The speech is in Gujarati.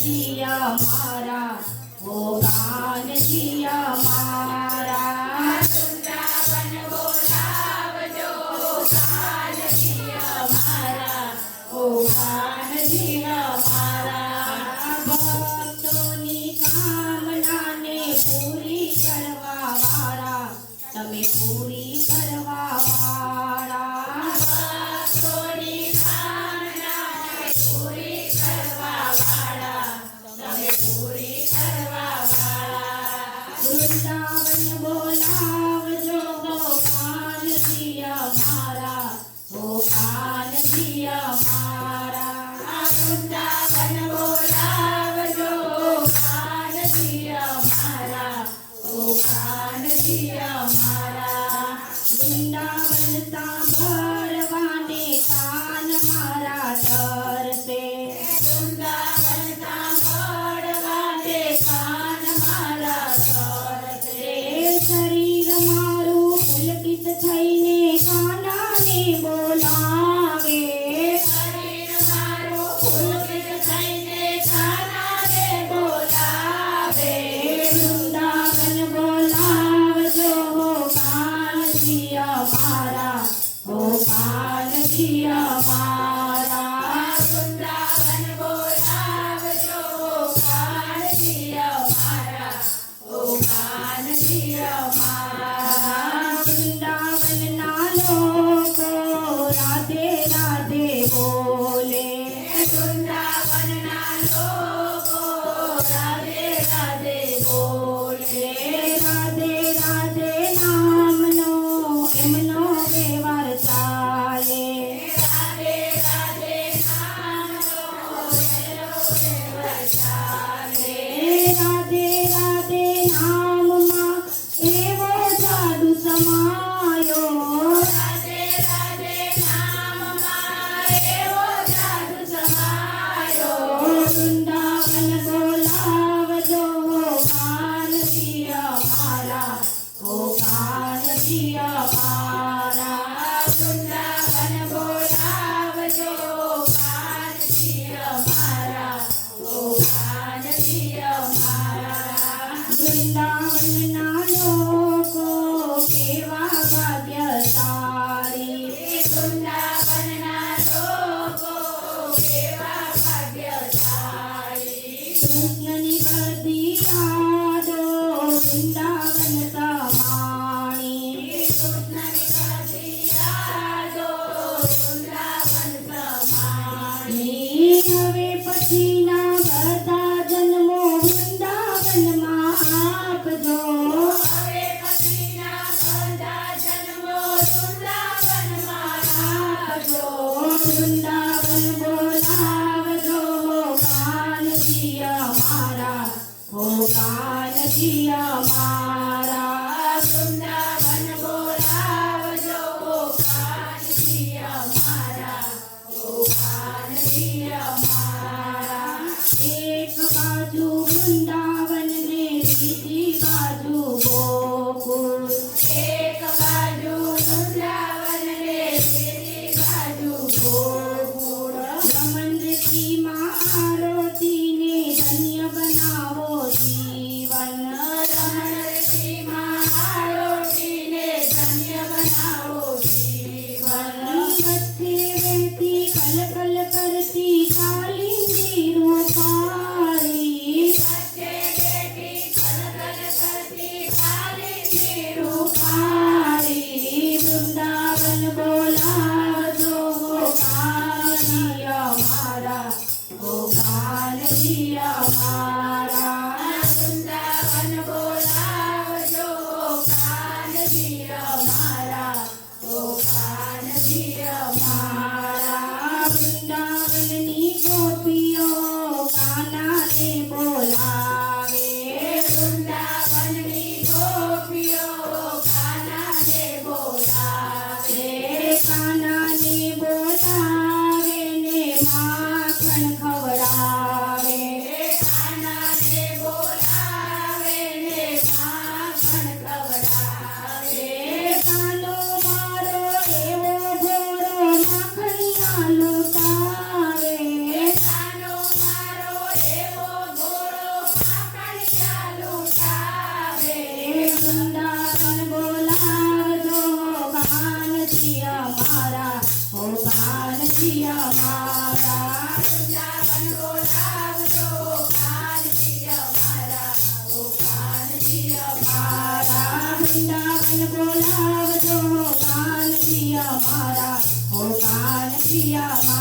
કાનજી અમારા, ઓ કાનજી અમારા, વૃંદાવન બોલાવજો કાનજી અમારા, ઓ કાનજી અમારા, ભક્તોની કામનાને પૂરી કરવા વાળા, તમે પૂરી કરવા વાળા, ભક્તોની કામનાને પૂરી કરવા વાળા, તમે પૂરી કરવા વાળા, વૃંદાવન બોલાવજો કાનજી અમારા, ઓ કાનજી અમારા, વૃંદાવન બોલાવજો કાનજી અમારા, ઓ કાનજી અમારા, વૃંદાવન સાંભળવાને કાન મારા તરસે, વૃંદાવન સાંભળવાને કાન મારા તરસે, શરીર મારું પુલકિત થઈને કાનાને બોલાવે, શરીર મારું પુલકિત થઈને કાનાને બોલાવે, વૃંદાવન બોલાવજો કાનજી અમારા, ઓ કાનજી અમારા, વૃંદાવન બોલાવજો કાનજી અમારા, ઓ કાનજી અમારા, વૃંદાવનના લોકો રાધે રાધે બોલે, વૃંદાવનના લોકો રાધે રાધે બોલે, રાધે રાધે નામનો એમનો વ્યવહાર ચાલે, રાધે રાધે નામનો એમનો વ્યવહાર ચાલે, રાધે રાધે નામમાં એવો જાદુ સમાયો, રાધે રાધે નામમાં એવો જાદુ સમાયો, વૃંદાવન બોલાવજો કાનજી અમારા, ઓ કાનજી અમારા, વૃંદાવન બોલાવજો કાનજી અમારા, ઓ કાનજી અમારા, વૃંદાવનના લોકો કેવા ભાગ્યશાળી, વૃંદાવનના લોકો કેવા ભાગ્યશાળી, કૃષ્ણની બધી યાદો વૃંદાવન સમાણી, કૃષ્ણની બધી યાદો વૃંદાવન સમાણી, હવે પછીના બધા જન્મો વૃંદાવનમાં આપજો, હવે પછીના બધા જન્મો વૃંદાવનમાં આપજો, વૃંદાવન બોલાવજો કાનજી અમારા, ઓ કાનજી અમારા, વૃંદાવન બોલાવજો કાનજી અમારા, ઓ કાનજી અમારા, એક બાજુ વૃંદાવન ને બીજી બાજુ ગોકુળ, એક બાજુ વૃંદાવન ને બીજી બાજુ ગોકુળ, રમણજીમાં આરતીને ધન્ય બનાવો જીવન, રમણજીમાં આરતીને ધન્ય બનાવો જીવન, મથે વહેતી કલકલ કરતી કાલિંદી રૂપાળી, મથે વહેતી કલકલ કરતી કાલિંદી રૂપાળી, વૃંદાવન બોલાવજો કાનજી અમારા, ઓ કાનજી અમારા, વૃંદાવન બોલાવજો કાનજી અમારા, ઓ કાનજી અમારા, વૃંદાવનની ગોપીઓ કાનાને બોલાવે, વૃંદાવનની ગોપીઓ કાનાને બોલાવે, કાનાને બોલાવે ને માખણ ખવડાવે, કાના કાનજી અમારા ઓ કાનજી અમારા વૃંદાવન બોલાવજો કાનજી અમારા ઓ કાનજી અમારા વૃંદાવન બોલાવજો કાનજી અમારા ઓ કાનજી અમારા